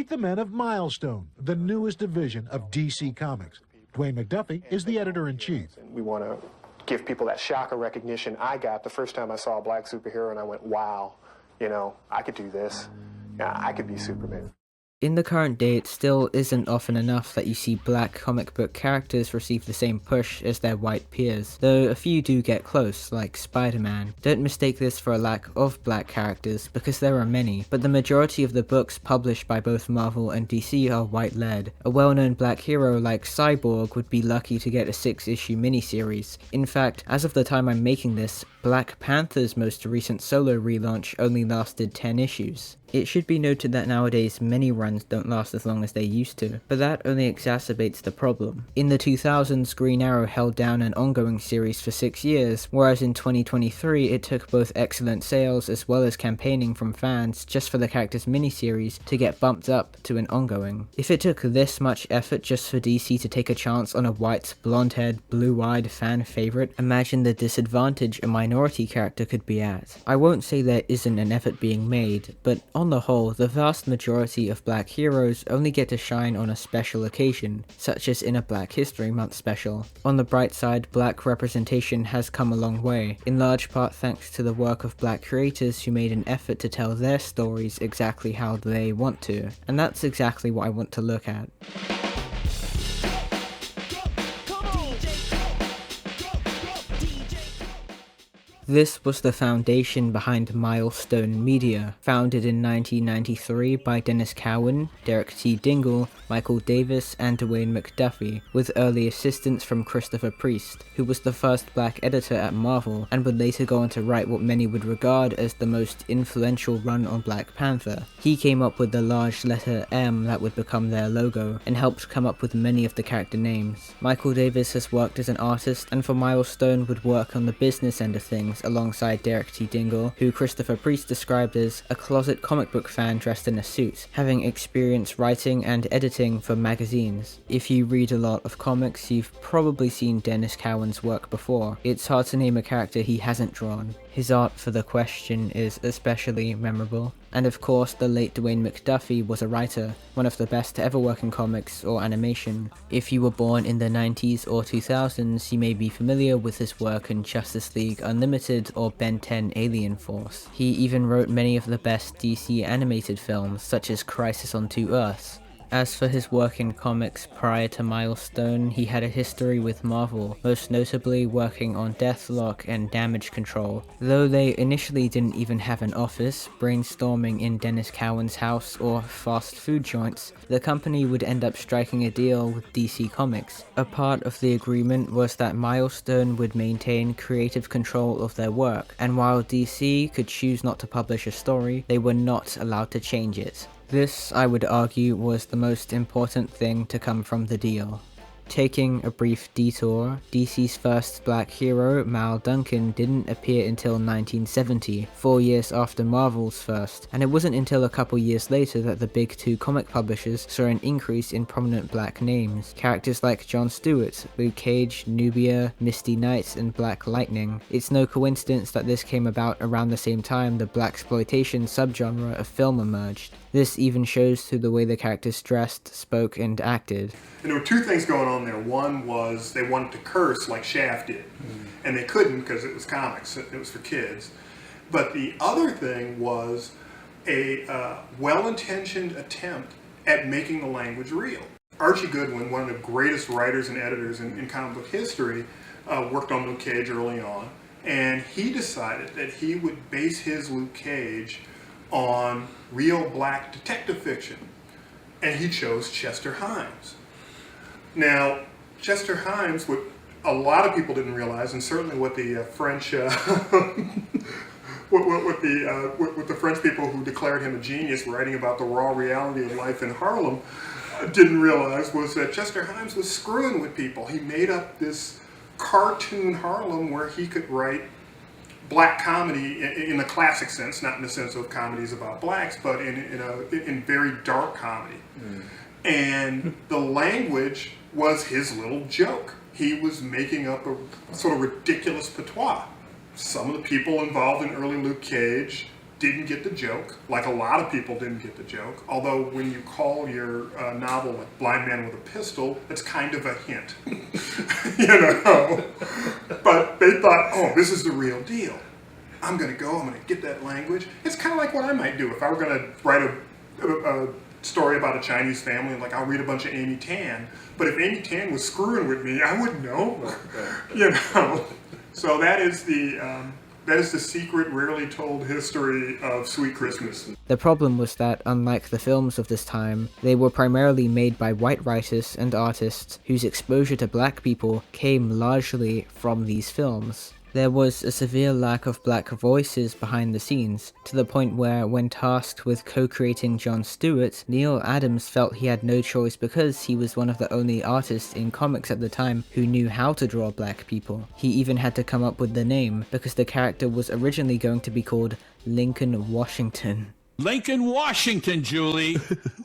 Meet the men of Milestone, the newest division of DC Comics. Dwayne McDuffie is the editor-in-chief. We want to give people that shock of recognition I got the first time I saw a black superhero, and I went, wow, you know, I could do this. Yeah, I could be Superman. In the current day, it still isn't often enough that you see black comic book characters receive the same push as their white peers, though a few do get close, like Spider-Man. Don't mistake this for a lack of black characters, because there are many, but the majority of the books published by both Marvel and DC are white-led. A well-known black hero like Cyborg would be lucky to get a 6-issue miniseries. In fact, as of the time I'm making this, Black Panther's most recent solo relaunch only lasted 10 issues. It should be noted that nowadays many runs don't last as long as they used to, but that only exacerbates the problem. In the 2000s, Green Arrow held down an ongoing series for 6 years, whereas in 2023 it took both excellent sales as well as campaigning from fans just for the character's miniseries to get bumped up to an ongoing. If it took this much effort just for DC to take a chance on a white, blonde-haired, blue-eyed fan favorite, imagine the disadvantage a minority character could be at. I won't say there isn't an effort being made, but on the whole, the vast majority of black heroes only get to shine on a special occasion, such as in a Black History Month special. On the bright side, black representation has come a long way, in large part thanks to the work of black creators who made an effort to tell their stories exactly how they want to, and that's exactly what I want to look at. This was the foundation behind Milestone Media, founded in 1993 by Dennis Cowan, Derek T. Dingle, Michael Davis, and Dwayne McDuffie, with early assistance from Christopher Priest, who was the first black editor at Marvel, and would later go on to write what many would regard as the most influential run on Black Panther. He came up with the large letter M that would become their logo, and helped come up with many of the character names. Michael Davis has worked as an artist, and for Milestone would work on the business end of things, alongside Derek T. Dingle, who Christopher Priest described as a closet comic book fan dressed in a suit, having experience writing and editing for magazines. If you read a lot of comics, you've probably seen Dennis Cowan's work before. It's hard to name a character he hasn't drawn. His art for The Question is especially memorable. And of course, the late Dwayne McDuffie was a writer, one of the best to ever work in comics or animation. If you were born in the 90s or 2000s, you may be familiar with his work in Justice League Unlimited or Ben 10 Alien Force. He even wrote many of the best DC animated films, such as Crisis on Two Earths. As for his work in comics prior to Milestone, he had a history with Marvel, most notably working on Deathlock and Damage Control. Though they initially didn't even have an office, brainstorming in Dennis Cowan's house or fast food joints, the company would end up striking a deal with DC Comics. A part of the agreement was that Milestone would maintain creative control of their work, and while DC could choose not to publish a story, they were not allowed to change it. This, I would argue, was the most important thing to come from the deal. Taking a brief detour, DC's first black hero, Mal Duncan, didn't appear until 1970, 4 years after Marvel's first, and it wasn't until a couple years later that the big two comic publishers saw an increase in prominent black names. Characters like Jon Stewart, Luke Cage, Nubia, Misty Knight, and Black Lightning. It's no coincidence that this came about around the same time the blaxploitation subgenre of film emerged. This even shows through the way the characters dressed, spoke, and acted. And there were two things going on there. One was they wanted to curse like Shaft did, and they couldn't because it was comics, it was for kids. But the other thing was a well-intentioned attempt at making the language real. Archie Goodwin, one of the greatest writers and editors in comic book history, worked on Luke Cage early on, and he decided that he would base his Luke Cage on real black detective fiction, and he chose Chester Himes. Now, Chester Himes, what a lot of people didn't realize, and certainly what the French, what the French people who declared him a genius, writing about the raw reality of life in Harlem, didn't realize, was that Chester Himes was screwing with people. He made up this cartoon Harlem where he could write black comedy in the classic sense, not in the sense of comedies about blacks, but in very dark comedy. And the language was his little joke. He was making up a sort of ridiculous patois. Some of the people involved in early Luke Cage didn't get the joke, like a lot of people didn't get the joke. Although when you call your novel like Blind Man with a Pistol, it's kind of a hint, you know. But they thought, oh, this is the real deal. I'm going to get that language. It's kind of like what I might do if I were going to write a story about a Chinese family. Like, I'll read a bunch of Amy Tan. But if Amy Tan was screwing with me, I wouldn't know, you know. So that is the secret, rarely told history of Sweet Christmas. The problem was that, unlike the films of this time, they were primarily made by white writers and artists whose exposure to black people came largely from these films. There was a severe lack of black voices behind the scenes, to the point where, when tasked with co-creating Jon Stewart, Neil Adams felt he had no choice because he was one of the only artists in comics at the time who knew how to draw black people. He even had to come up with the name, because the character was originally going to be called Lincoln Washington. Lincoln Washington, Julie!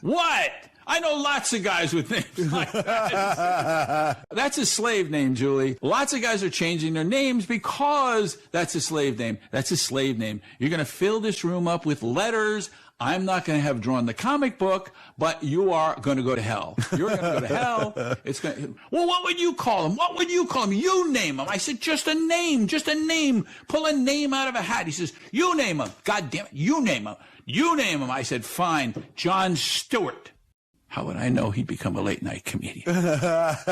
What? I know lots of guys with names like that. That's a slave name, Julie. Lots of guys are changing their names because that's a slave name. That's a slave name. You're going to fill this room up with letters. I'm not going to have drawn the comic book, but you are going to go to hell. You're going to go to hell. It's going to, well, what would you call him? What would you call him? You name him. I said, just a name, just a name. Pull a name out of a hat. He says, you name him. God damn it. You name him. You name him. I said, fine. Jon Stewart. How would I know he'd become a late-night comedian?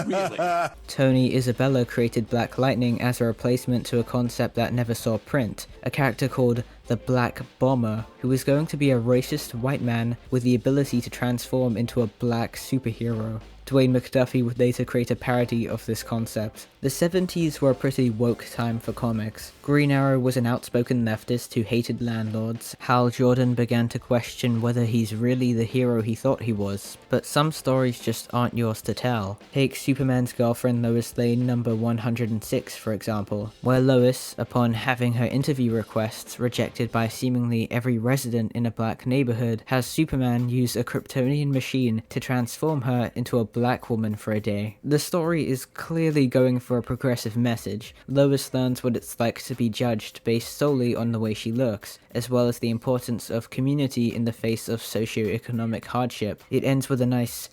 Really? Tony Isabella created Black Lightning as a replacement to a concept that never saw print, a character called the Black Bomber, who was going to be a racist white man with the ability to transform into a black superhero. Dwayne McDuffie would later create a parody of this concept. The 70s were a pretty woke time for comics. Green Arrow was an outspoken leftist who hated landlords. Hal Jordan began to question whether he's really the hero he thought he was, but some stories just aren't yours to tell. Take Superman's girlfriend Lois Lane number 106 for example, where Lois, upon having her interview requests rejected by seemingly every resident in a black neighborhood, has Superman use a Kryptonian machine to transform her into a black woman for a day. The story is clearly going for a progressive message. Lois learns what it's like to be judged based solely on the way she looks, as well as the importance of community in the face of socioeconomic hardship. It ends with a nice,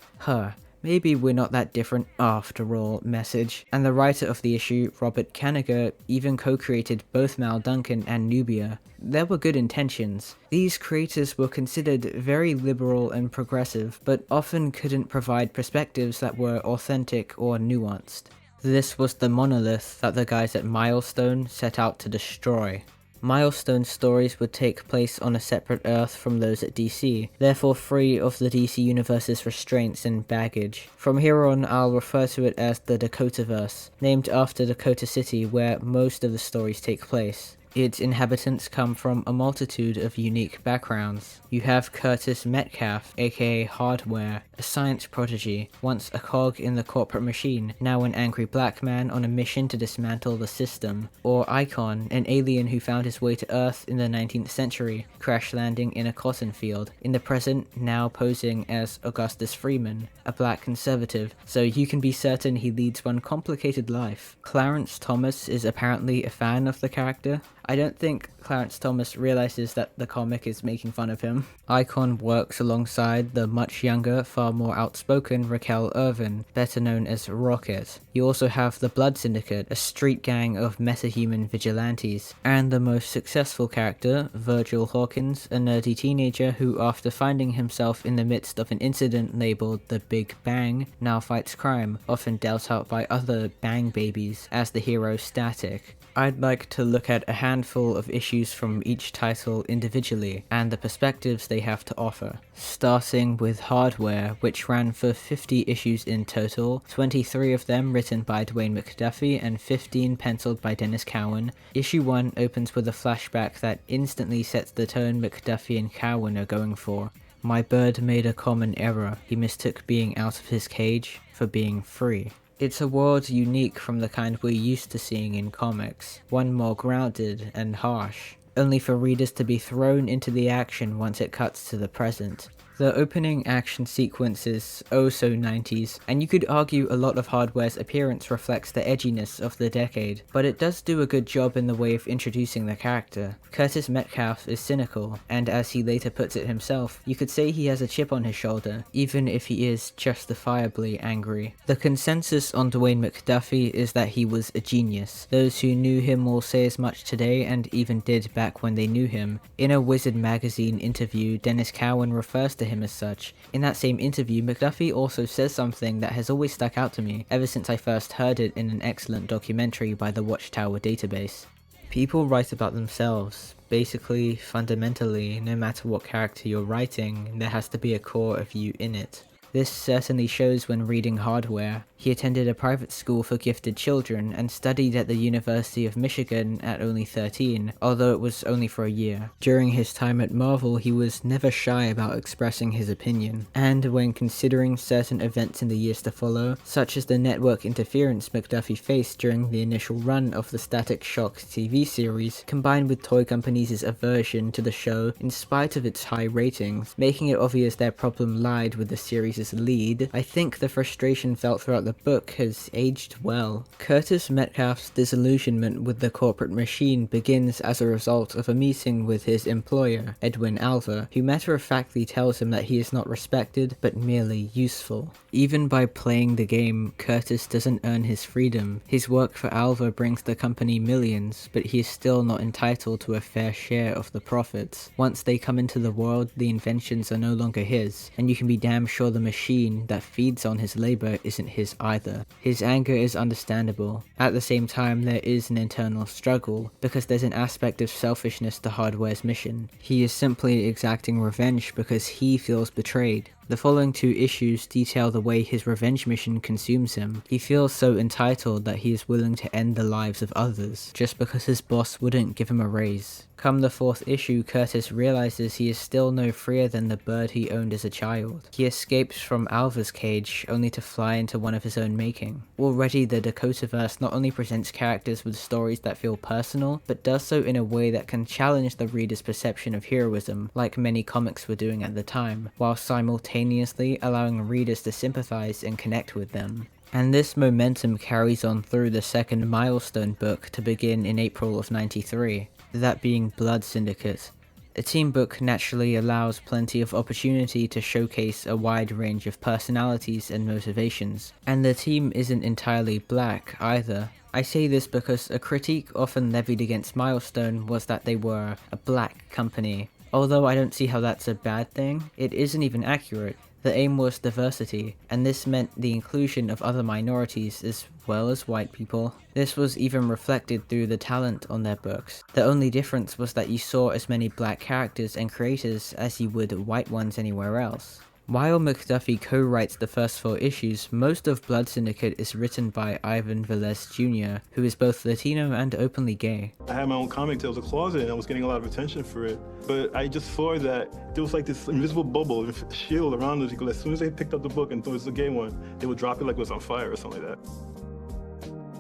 maybe we're not that different after all message. And the writer of the issue, Robert Kanigher, even co-created both Mal Duncan and Nubia. There were good intentions. These creators were considered very liberal and progressive, but often couldn't provide perspectives that were authentic or nuanced. This was the monolith that the guys at Milestone set out to destroy. Milestone stories would take place on a separate Earth from those at DC, therefore free of the DC Universe's restraints and baggage. From here on, I'll refer to it as the Dakotaverse, named after Dakota City where most of the stories take place. Its inhabitants come from a multitude of unique backgrounds. You have Curtis Metcalf, aka Hardware, a science prodigy, once a cog in the corporate machine, now an angry black man on a mission to dismantle the system. Or Icon, an alien who found his way to Earth in the 19th century, crash landing in a cotton field, in the present now posing as Augustus Freeman, a black conservative, so you can be certain he leads one complicated life. Clarence Thomas is apparently a fan of the character. I don't think Clarence Thomas realizes that the comic is making fun of him. Icon works alongside the much younger, far more outspoken Raquel Irvin, better known as Rocket. You also have the Blood Syndicate, a street gang of metahuman vigilantes, and the most successful character, Virgil Hawkins, a nerdy teenager who, after finding himself in the midst of an incident labeled the Big Bang, now fights crime, often dealt out by other bang babies, as the hero Static. I'd like to look at a handful of issues from each title individually, and the perspectives they have to offer. Starting with Hardware, which ran for 50 issues in total, 23 of them written by Dwayne McDuffie and 15 penciled by Dennis Cowan. Issue 1 opens with a flashback that instantly sets the tone McDuffie and Cowan are going for. My bird made a common error. He mistook being out of his cage for being free. It's a world unique from the kind we're used to seeing in comics, one more grounded and harsh, only for readers to be thrown into the action once it cuts to the present. The opening action sequence is oh so 90s, and you could argue a lot of Hardware's appearance reflects the edginess of the decade, but it does do a good job in the way of introducing the character. Curtis Metcalf is cynical, and as he later puts it himself, you could say he has a chip on his shoulder, even if he is justifiably angry. The consensus on Dwayne McDuffie is that he was a genius. Those who knew him will say as much today, and even did back when they knew him. In a Wizard magazine interview, Dennis Cowan refers to him as such. In that same interview, McDuffie also says something that has always stuck out to me ever since I first heard it in an excellent documentary by the Watchtower database. People write about themselves. Basically, fundamentally, no matter what character you're writing, there has to be a core of you in it. This certainly shows when reading Hardware. He attended a private school for gifted children and studied at the University of Michigan at only 13, although it was only for a year. During his time at Marvel, he was never shy about expressing his opinion, and when considering certain events in the years to follow, such as the network interference McDuffie faced during the initial run of the Static Shock TV series, combined with toy companies' aversion to the show in spite of its high ratings, making it obvious their problem lied with the series' lead, I think the frustration felt throughout the book has aged well. Curtis Metcalf's disillusionment with the corporate machine begins as a result of a meeting with his employer, Edwin Alva, who matter-of-factly tells him that he is not respected, but merely useful. Even by playing the game, Curtis doesn't earn his freedom. His work for Alva brings the company millions, but he is still not entitled to a fair share of the profits. Once they come into the world, the inventions are no longer his, and you can be damn sure the machine that feeds on his labor isn't his either. His anger is understandable. At the same time, there is an internal struggle, because there's an aspect of selfishness to Hardware's mission. He is simply exacting revenge because he feels betrayed. The following two issues detail the way his revenge mission consumes him. He feels so entitled that he is willing to end the lives of others, just because his boss wouldn't give him a raise. Come the fourth issue, Curtis realizes he is still no freer than the bird he owned as a child. He escapes from Alva's cage, only to fly into one of his own making. Already, the Dakotaverse not only presents characters with stories that feel personal, but does so in a way that can challenge the reader's perception of heroism, like many comics were doing at the time, while simultaneously allowing readers to sympathize and connect with them. And this momentum carries on through the second Milestone book to begin in April of '93, that being Blood Syndicate. A team book naturally allows plenty of opportunity to showcase a wide range of personalities and motivations, and the team isn't entirely black either. I say this because a critique often levied against Milestone was that they were a black company. Although I don't see how that's a bad thing, it isn't even accurate. The aim was diversity, and this meant the inclusion of other minorities as well as white people. This was even reflected through the talent on their books. The only difference was that you saw as many black characters and creators as you would white ones anywhere else. While McDuffie co-writes the first 4 issues, most of Blood Syndicate is written by Ivan Velez Jr., who is both Latino and openly gay. I had my own comic Tales of Closet, and I was getting a lot of attention for it. But I just saw that there was like this invisible bubble, shield around us, because as soon as they picked up the book and thought it was a gay one, they would drop it like it was on fire or something like that.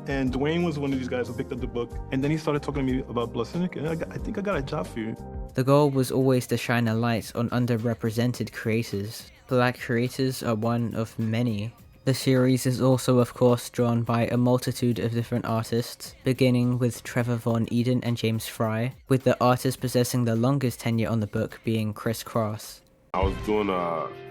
And Dwayne was one of these guys who picked up the book, and then he started talking to me about Blood Syndicate, and I think I got a job for you. The goal was always to shine a light on underrepresented creators. Black creators are one of many. The series is also of course drawn by a multitude of different artists, beginning with Trevor Von Eden and James Fry, with the artist possessing the longest tenure on the book being Chris Cross. I was doing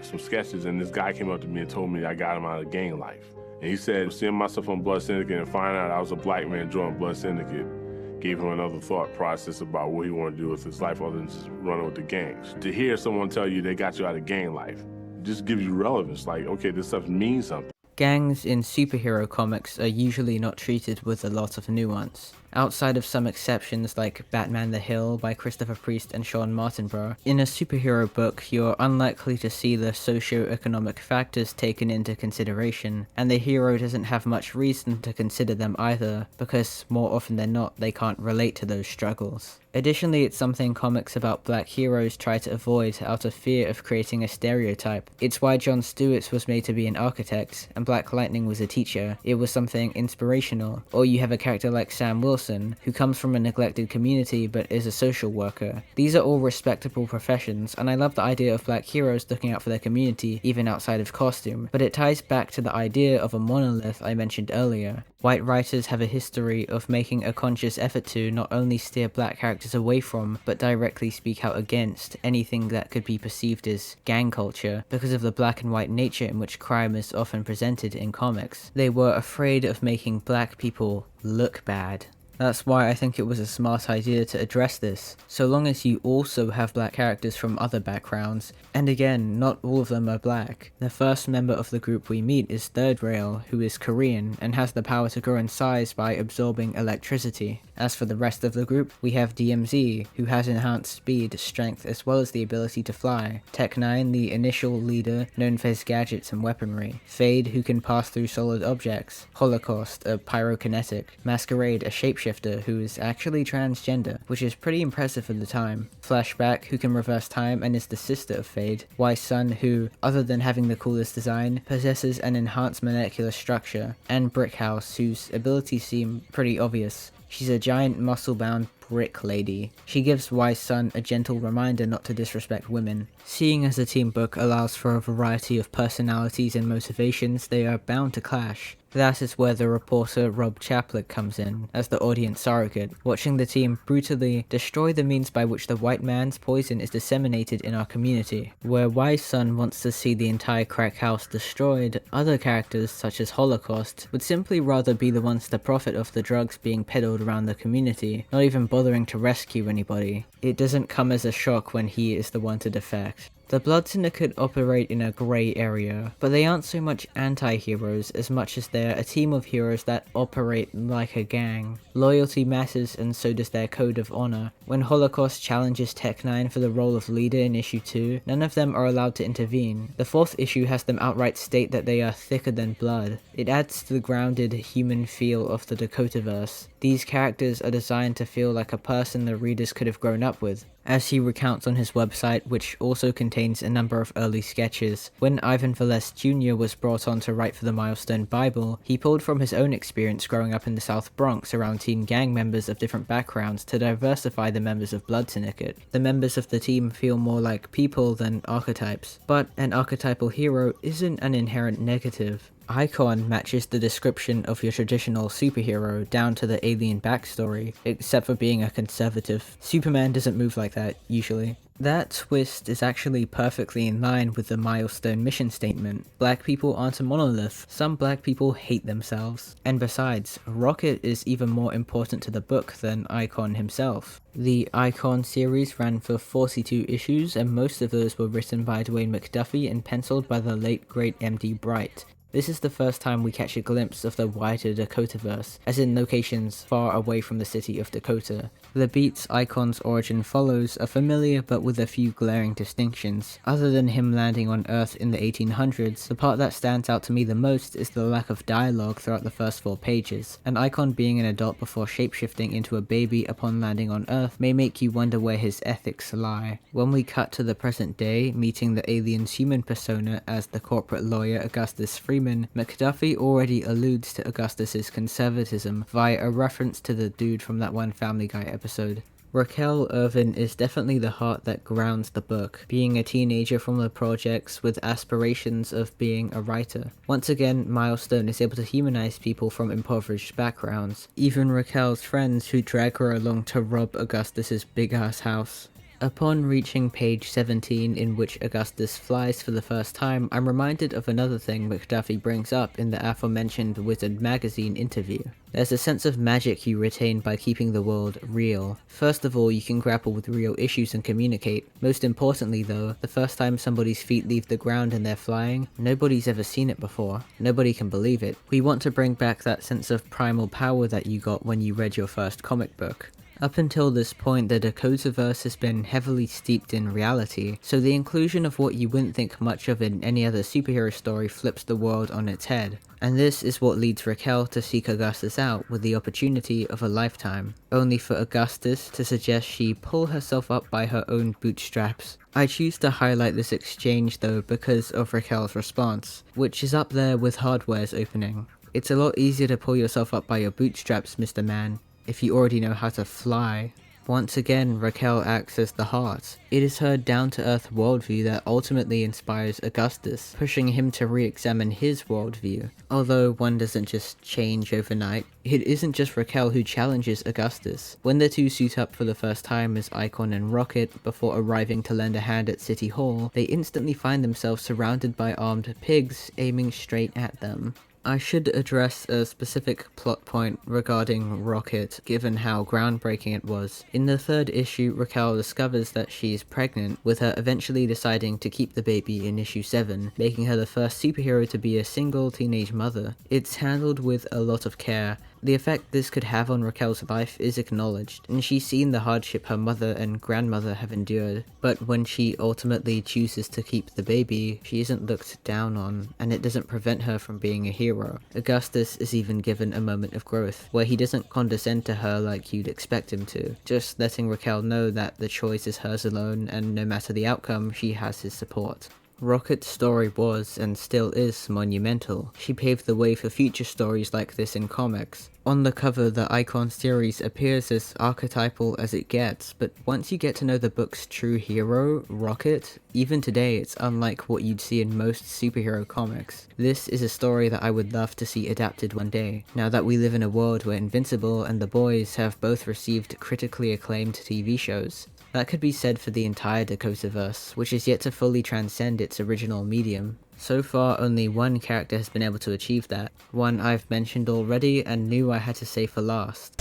some sketches, and this guy came up to me and told me I got him out of gang life. And he said, seeing myself on Blood Syndicate and finding out I was a black man drawing Blood Syndicate gave him another thought process about what he wanted to do with his life other than just running with the gangs. To hear someone tell you they got you out of gang life just gives you relevance, like, okay, this stuff means something. Gangs in superhero comics are usually not treated with a lot of nuance. Outside of some exceptions like Batman the Hill by Christopher Priest and Sean Martinborough, in a superhero book you're unlikely to see the socio-economic factors taken into consideration, and the hero doesn't have much reason to consider them either, because more often than not they can't relate to those struggles. Additionally, it's something comics about black heroes try to avoid out of fear of creating a stereotype. It's why Jon Stewart was made to be an architect, and Black Lightning was a teacher. It was something inspirational. Or you have a character like Sam Wilson Wilson, who comes from a neglected community but is a social worker. These are all respectable professions, and I love the idea of black heroes looking out for their community even outside of costume, but it ties back to the idea of a monolith I mentioned earlier. White writers have a history of making a conscious effort to not only steer black characters away from, but directly speak out against anything that could be perceived as gang culture because of the black and white nature in which crime is often presented in comics. They were afraid of making black people look bad. That's why I think it was a smart idea to address this, so long as you also have black characters from other backgrounds, and again, not all of them are black. The first member of the group we meet is Third Rail, who is Korean and has the power to grow in size by absorbing electricity. As for the rest of the group, we have DMZ, who has enhanced speed, strength, as well as the ability to fly. Tech-9, the initial leader, known for his gadgets and weaponry. Fade, who can pass through solid objects. Holocaust, a pyrokinetic. Masquerade, a shapeshifter who is actually transgender, which is pretty impressive for the time. Flashback, who can reverse time and is the sister of Fade. Wise Sun, who, other than having the coolest design, possesses an enhanced molecular structure. And Brickhouse, whose abilities seem pretty obvious. She's a giant muscle-bound brick lady. She gives Wise Sun a gentle reminder not to disrespect women. Seeing as the team book allows for a variety of personalities and motivations, they are bound to clash. That is where the reporter Rob Chaplik comes in, as the audience surrogate, watching the team brutally destroy the means by which the white man's poison is disseminated in our community. Where Wise Sun wants to see the entire crack house destroyed, other characters, such as Holocaust, would simply rather be the ones to profit off the drugs being peddled around the community, not even bothering to rescue anybody. It doesn't come as a shock when he is the one to defect. The Blood Syndicate operate in a grey area, but they aren't so much anti-heroes as much as they're a team of heroes that operate like a gang. Loyalty matters, and so does their code of honor. When Holocaust challenges Tech-9 for the role of leader in issue 2, none of them are allowed to intervene. The 4th issue has them outright state that they are thicker than blood. It adds to the grounded human feel of the Dakotaverse. These characters are designed to feel like a person the readers could have grown up with. As he recounts on his website, which also contains a number of early sketches, when Ivan Velez Jr. was brought on to write for the Milestone Bible, he pulled from his own experience growing up in the South Bronx around teen gang members of different backgrounds to diversify the members of Blood Syndicate. The members of the team feel more like people than archetypes, but an archetypal hero isn't an inherent negative. Icon matches the description of your traditional superhero down to the alien backstory, except for being a conservative. Superman doesn't move like that, usually. That twist is actually perfectly in line with the Milestone mission statement. Black people aren't a monolith, some black people hate themselves. And besides, Rocket is even more important to the book than Icon himself. The Icon series ran for 42 issues, and most of those were written by Dwayne McDuffie and penciled by the late great M.D. Bright. This is the first time we catch a glimpse of the wider Dakotaverse, as in locations far away from the city of Dakota. The beats Icon's origin follows are familiar but with a few glaring distinctions. Other than him landing on Earth in the 1800s, the part that stands out to me the most is the lack of dialogue throughout the first 4 pages. An Icon being an adult before shapeshifting into a baby upon landing on Earth may make you wonder where his ethics lie. When we cut to the present day, meeting the alien's human persona as the corporate lawyer Augustus Freeman, McDuffie already alludes to Augustus's conservatism via a reference to the dude from that one Family Guy episode. Raquel Irvin is definitely the heart that grounds the book, being a teenager from the projects with aspirations of being a writer. Once again, Milestone is able to humanize people from impoverished backgrounds, even Raquel's friends who drag her along to rob Augustus's big-ass house. Upon reaching page 17, in which Augustus flies for the first time, I'm reminded of another thing McDuffie brings up in the aforementioned Wizard magazine interview. There's a sense of magic you retain by keeping the world real. First of all, you can grapple with real issues and communicate. Most importantly though, the first time somebody's feet leave the ground and they're flying, nobody's ever seen it before. Nobody can believe it. We want to bring back that sense of primal power that you got when you read your first comic book. Up until this point, the Dakotaverse has been heavily steeped in reality, so the inclusion of what you wouldn't think much of in any other superhero story flips the world on its head. And this is what leads Raquel to seek Augustus out with the opportunity of a lifetime, only for Augustus to suggest she pull herself up by her own bootstraps. I choose to highlight this exchange though because of Raquel's response, which is up there with Hardware's opening. It's a lot easier to pull yourself up by your bootstraps, Mr. Man. if you already know how to fly? Once again, Raquel acts as the heart. It is her down-to-earth worldview that ultimately inspires Augustus, pushing him to re-examine his worldview. Although one doesn't just change overnight, it isn't just Raquel who challenges Augustus. When the two suit up for the first time as Icon and Rocket before arriving to lend a hand at City Hall, they instantly find themselves surrounded by armed pigs aiming straight at them. I should address a specific plot point regarding Rocket, given how groundbreaking it was. In the third issue, Raquel discovers that she's pregnant, with her eventually deciding to keep the baby in issue 7, making her the first superhero to be a single teenage mother. It's handled with a lot of care. The effect this could have on Raquel's life is acknowledged, and she's seen the hardship her mother and grandmother have endured. But when she ultimately chooses to keep the baby, she isn't looked down on, and it doesn't prevent her from being a hero. Augustus is even given a moment of growth, where he doesn't condescend to her like you'd expect him to, just letting Raquel know that the choice is hers alone, and no matter the outcome, she has his support. Rocket's story was, and still is, monumental. She paved the way for future stories like this in comics. On the cover, the Icon series appears as archetypal as it gets, but once you get to know the book's true hero, Rocket, even today it's unlike what you'd see in most superhero comics. This is a story that I would love to see adapted one day, now that we live in a world where Invincible and The Boys have both received critically acclaimed TV shows. That could be said for the entire Dakotaverse, which is yet to fully transcend its original medium. So far, only one character has been able to achieve that, one I've mentioned already and knew I had to say for last.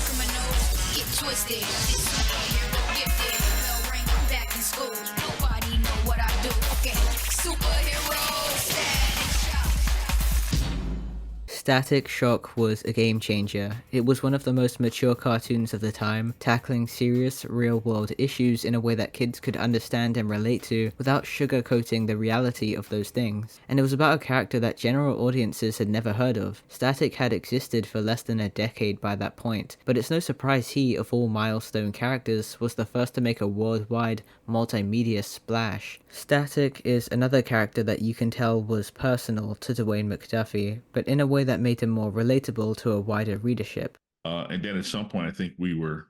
Static Shock was a game changer. It was one of the most mature cartoons of the time, tackling serious, real-world issues in a way that kids could understand and relate to without sugarcoating the reality of those things. And it was about a character that general audiences had never heard of. Static had existed for less than a decade by that point, but it's no surprise he, of all Milestone characters, was the first to make a worldwide, multimedia splash. Static is another character that you can tell was personal to Dwayne McDuffie, but in a way that made him more relatable to a wider readership. And then at some point, I think we were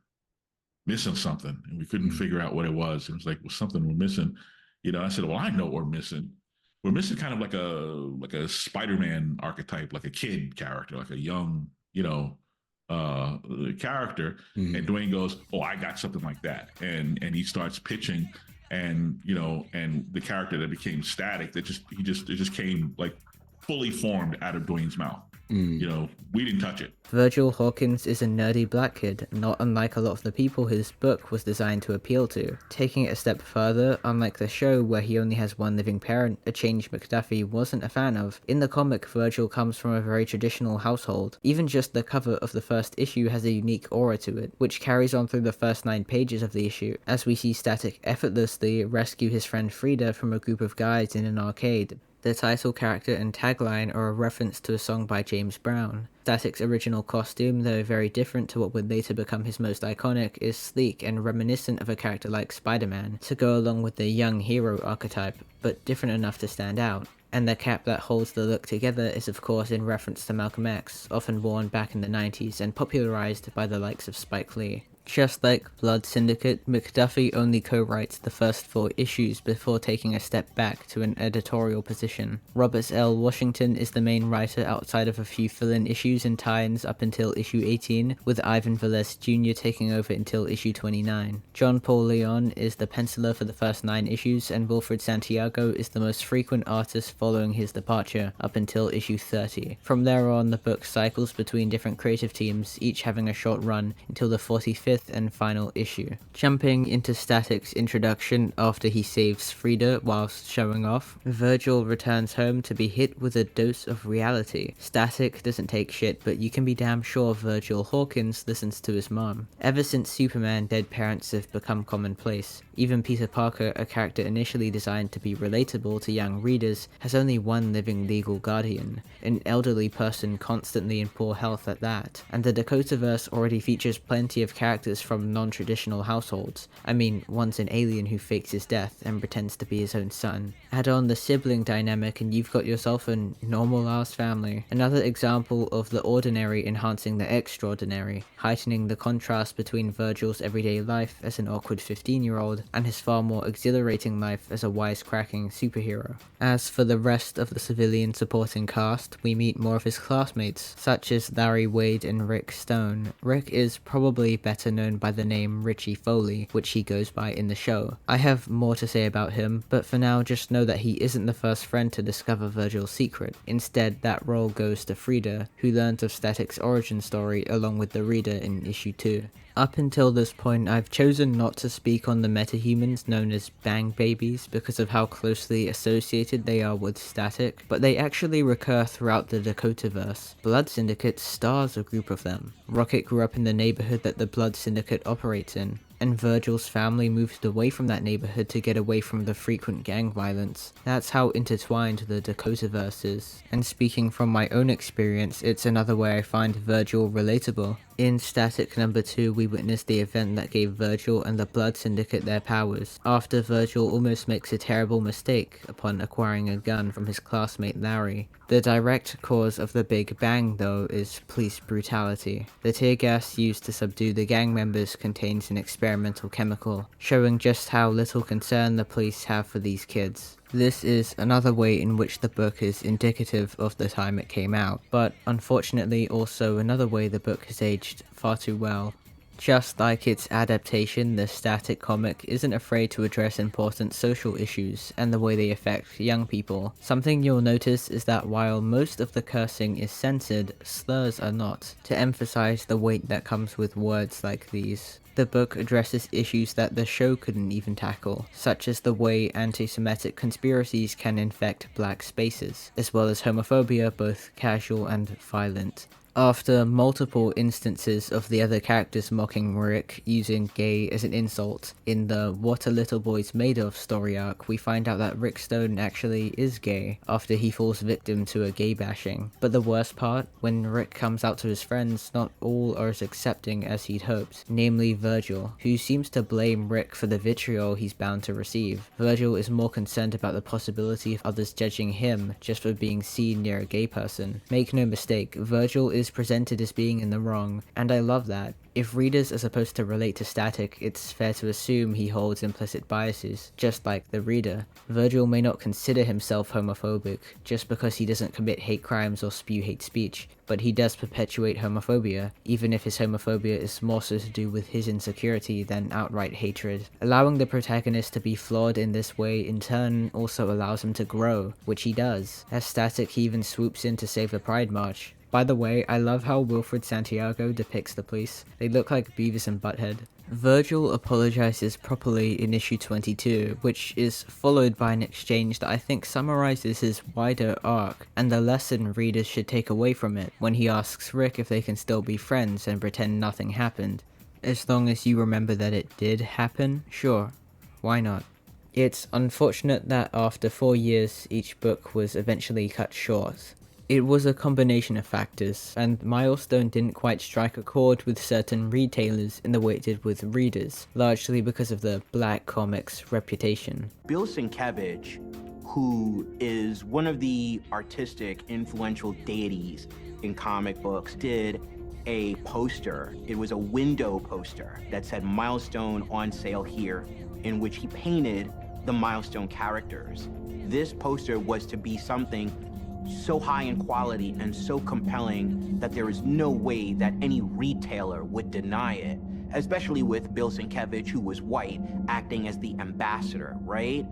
missing something, and we couldn't figure out what it was. It was like, well, something we're missing. I said, well, I know what we're missing. We're missing kind of like a Spider-Man archetype, like a kid character, like a young, character. And Dwayne goes, oh, I got something like that. And he starts pitching, and the character that became Static, it just came like fully formed out of Dwayne's mouth. We didn't touch it. Virgil Hawkins is a nerdy black kid, not unlike a lot of the people his book was designed to appeal to. Taking it a step further, unlike the show where he only has one living parent, a change McDuffie wasn't a fan of, in the comic Virgil comes from a very traditional household. Even just the cover of the first issue has a unique aura to it, which carries on through the first 9 pages of the issue, as we see Static effortlessly rescue his friend Frida from a group of guys in an arcade. The title character and tagline are a reference to a song by James Brown. Static's original costume, though very different to what would later become his most iconic, is sleek and reminiscent of a character like Spider-Man, to go along with the young hero archetype, but different enough to stand out. And the cap that holds the look together is of course in reference to Malcolm X, often worn back in the 90s and popularized by the likes of Spike Lee. Just like Blood Syndicate, McDuffie only co-writes the first 4 issues before taking a step back to an editorial position. Robert L. Washington is the main writer outside of a few fill-in issues and tie-ins up until issue 18, with Ivan Velez Jr. taking over until issue 29. John Paul Leon is the penciler for the first 9 issues, and Wilfred Santiago is the most frequent artist following his departure, up until issue 30. From there on, the book cycles between different creative teams, each having a short run, until the 45th and final issue. Jumping into Static's introduction after he saves Frida whilst showing off, Virgil returns home to be hit with a dose of reality. Static doesn't take shit, but you can be damn sure Virgil Hawkins listens to his mom. Ever since Superman, dead parents have become commonplace. Even Peter Parker, a character initially designed to be relatable to young readers, has only one living legal guardian, an elderly person constantly in poor health at that. And the Dakotaverse already features plenty of characters characters from non-traditional households. I mean, one's an alien who fakes his death and pretends to be his own son. Add on the sibling dynamic and you've got yourself a normal-ass family. Another example of the ordinary enhancing the extraordinary, heightening the contrast between Virgil's everyday life as an awkward 15-year-old and his far more exhilarating life as a wisecracking superhero. As for the rest of the civilian supporting cast, we meet more of his classmates, such as Larry Wade and Rick Stone. Rick is probably better known by the name Richie Foley, which he goes by in the show. I have more to say about him, but for now just know that he isn't the first friend to discover Virgil's secret. Instead, that role goes to Frida, who learns of Static's origin story along with the reader in issue 2. Up until this point, I've chosen not to speak on the metahumans known as Bang Babies because of how closely associated they are with Static, but they actually recur throughout the Dakotaverse. Blood Syndicate stars a group of them. Rocket grew up in the neighborhood that the Blood Syndicate operates in, and Virgil's family moved away from that neighborhood to get away from the frequent gang violence. That's how intertwined the Dakotaverse is. And speaking from my own experience, it's another way I find Virgil relatable. In Static number 2, we witness the event that gave Virgil and the Blood Syndicate their powers, after Virgil almost makes a terrible mistake upon acquiring a gun from his classmate Larry. The direct cause of the Big Bang, though, is police brutality. The tear gas used to subdue the gang members contains an experimental chemical, showing just how little concern the police have for these kids. This is another way in which the book is indicative of the time it came out, but unfortunately also another way the book has aged far too well. Just like its adaptation, the Static comic isn't afraid to address important social issues and the way they affect young people. Something you'll notice is that while most of the cursing is censored, slurs are not, to emphasize the weight that comes with words like these. The book addresses issues that the show couldn't even tackle, such as the way anti-Semitic conspiracies can infect black spaces, as well as homophobia, both casual and violent. After multiple instances of the other characters mocking Rick using gay as an insult in the What a Little Boy's Made Of story arc, we find out that Rick Stone actually is gay after he falls victim to a gay bashing. But the worst part, when Rick comes out to his friends, not all are as accepting as he'd hoped, namely Virgil, who seems to blame Rick for the vitriol he's bound to receive. Virgil is more concerned about the possibility of others judging him just for being seen near a gay person. Make no mistake, Virgil is presented as being in the wrong, and I love that. If readers are supposed to relate to Static, it's fair to assume he holds implicit biases, just like the reader. Virgil may not consider himself homophobic, just because he doesn't commit hate crimes or spew hate speech, but he does perpetuate homophobia, even if his homophobia is more so to do with his insecurity than outright hatred. Allowing the protagonist to be flawed in this way in turn also allows him to grow, which he does. As Static, he even swoops in to save the Pride March. By the way, I love how Wilfred Santiago depicts the police. They look like Beavis and Butthead. Virgil apologizes properly in issue 22, which is followed by an exchange that I think summarizes his wider arc, and the lesson readers should take away from it, when he asks Rick if they can still be friends and pretend nothing happened. As long as you remember that it did happen, sure, why not? It's unfortunate that after 4 years, each book was eventually cut short. It was a combination of factors, and Milestone didn't quite strike a chord with certain retailers in the way it did with readers, largely because of the black comics reputation. Bill Sienkiewicz, who is one of the artistic, influential deities in comic books, did a poster. It was a window poster that said Milestone on sale here, in which he painted the Milestone characters. This poster was to be something so high in quality and so compelling that there is no way that any retailer would deny it, especially with Bill Sienkiewicz, who was white, acting as the ambassador, right?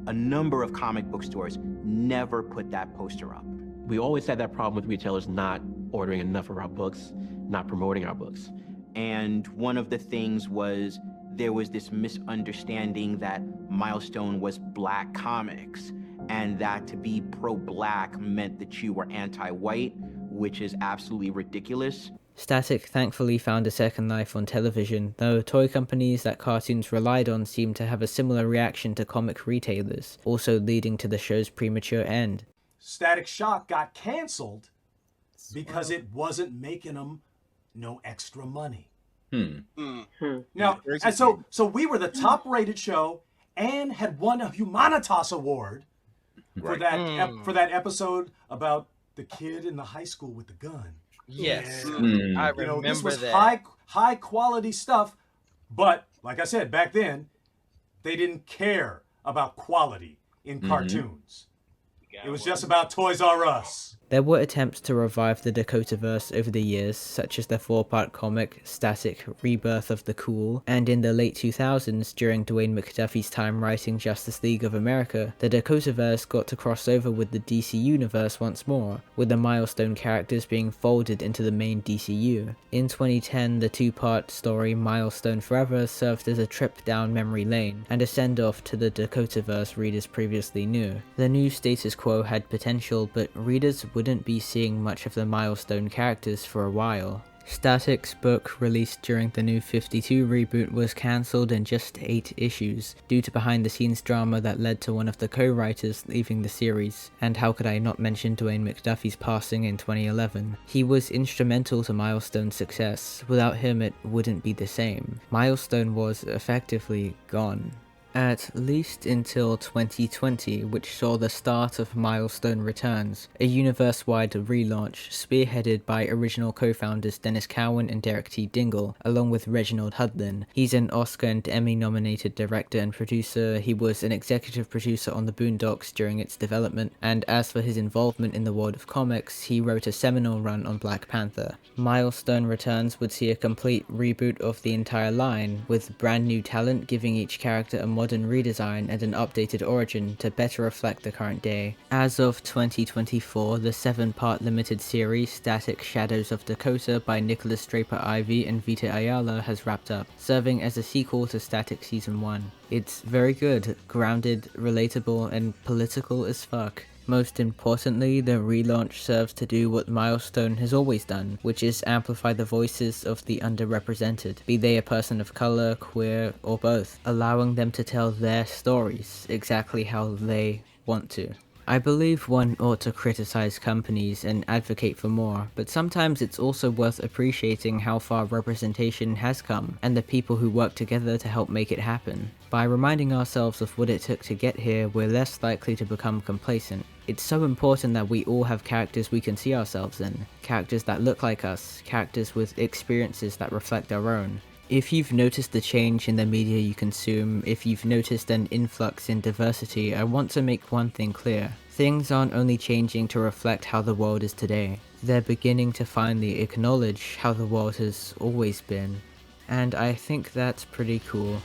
A number of comic book stores never put that poster up. We always had that problem with retailers not ordering enough of our books, not promoting our books. And one of the things was there was this misunderstanding that Milestone was black comics, and that to be pro-black meant that you were anti-white, which is absolutely ridiculous. Static thankfully found a second life on television, though toy companies that cartoons relied on seemed to have a similar reaction to comic retailers, also leading to the show's premature end. Static Shock got canceled because it wasn't making them no extra money. Now, and so we were the top-rated show and had won a Humanitas Award for that episode about the kid in the high school with the gun. Yes, I You know, remember this was that. high quality stuff, but like I said back then, they didn't care about quality in cartoons. It was just about Toys R Us. There were attempts to revive the Dakotaverse over the years, such as the 4-part comic, Static Rebirth of the Cool, and in the late 2000s, during Dwayne McDuffie's time writing Justice League of America, the Dakotaverse got to cross over with the DC Universe once more, with the Milestone characters being folded into the main DCU. In 2010, the 2-part story Milestone Forever served as a trip down memory lane, and a send-off to the Dakotaverse readers previously knew. The new status quo had potential, but readers wouldn't be seeing much of the Milestone characters for a while. Static's book, released during the New 52 reboot, was cancelled in just 8 issues, due to behind-the-scenes drama that led to one of the co-writers leaving the series, and how could I not mention Dwayne McDuffie's passing in 2011. He was instrumental to Milestone's success. Without him it wouldn't be the same. Milestone was effectively gone. At least until 2020, which saw the start of Milestone Returns, a universe-wide relaunch spearheaded by original co-founders Dennis Cowan and Derek T. Dingle, along with Reginald Hudlin. He's an Oscar and Emmy-nominated director and producer. He was an executive producer on The Boondocks during its development, and as for his involvement in the world of comics, he wrote a seminal run on Black Panther. Milestone Returns would see a complete reboot of the entire line, with brand new talent giving each character a modern redesign and an updated origin to better reflect the current day. As of 2024, the 7-part limited series Static Shadows of Dakota by Nicholas Draper Ivey and Vita Ayala has wrapped up, serving as a sequel to Static Season 1. It's very good, grounded, relatable, and political as fuck. Most importantly, the relaunch serves to do what Milestone has always done, which is amplify the voices of the underrepresented, be they a person of color, queer, or both, allowing them to tell their stories exactly how they want to. I believe one ought to criticize companies and advocate for more, but sometimes it's also worth appreciating how far representation has come, and the people who work together to help make it happen. By reminding ourselves of what it took to get here, we're less likely to become complacent. It's so important that we all have characters we can see ourselves in, characters that look like us, characters with experiences that reflect our own. If you've noticed the change in the media you consume, if you've noticed an influx in diversity, I want to make one thing clear. Things aren't only changing to reflect how the world is today. They're beginning to finally acknowledge how the world has always been. And I think that's pretty cool.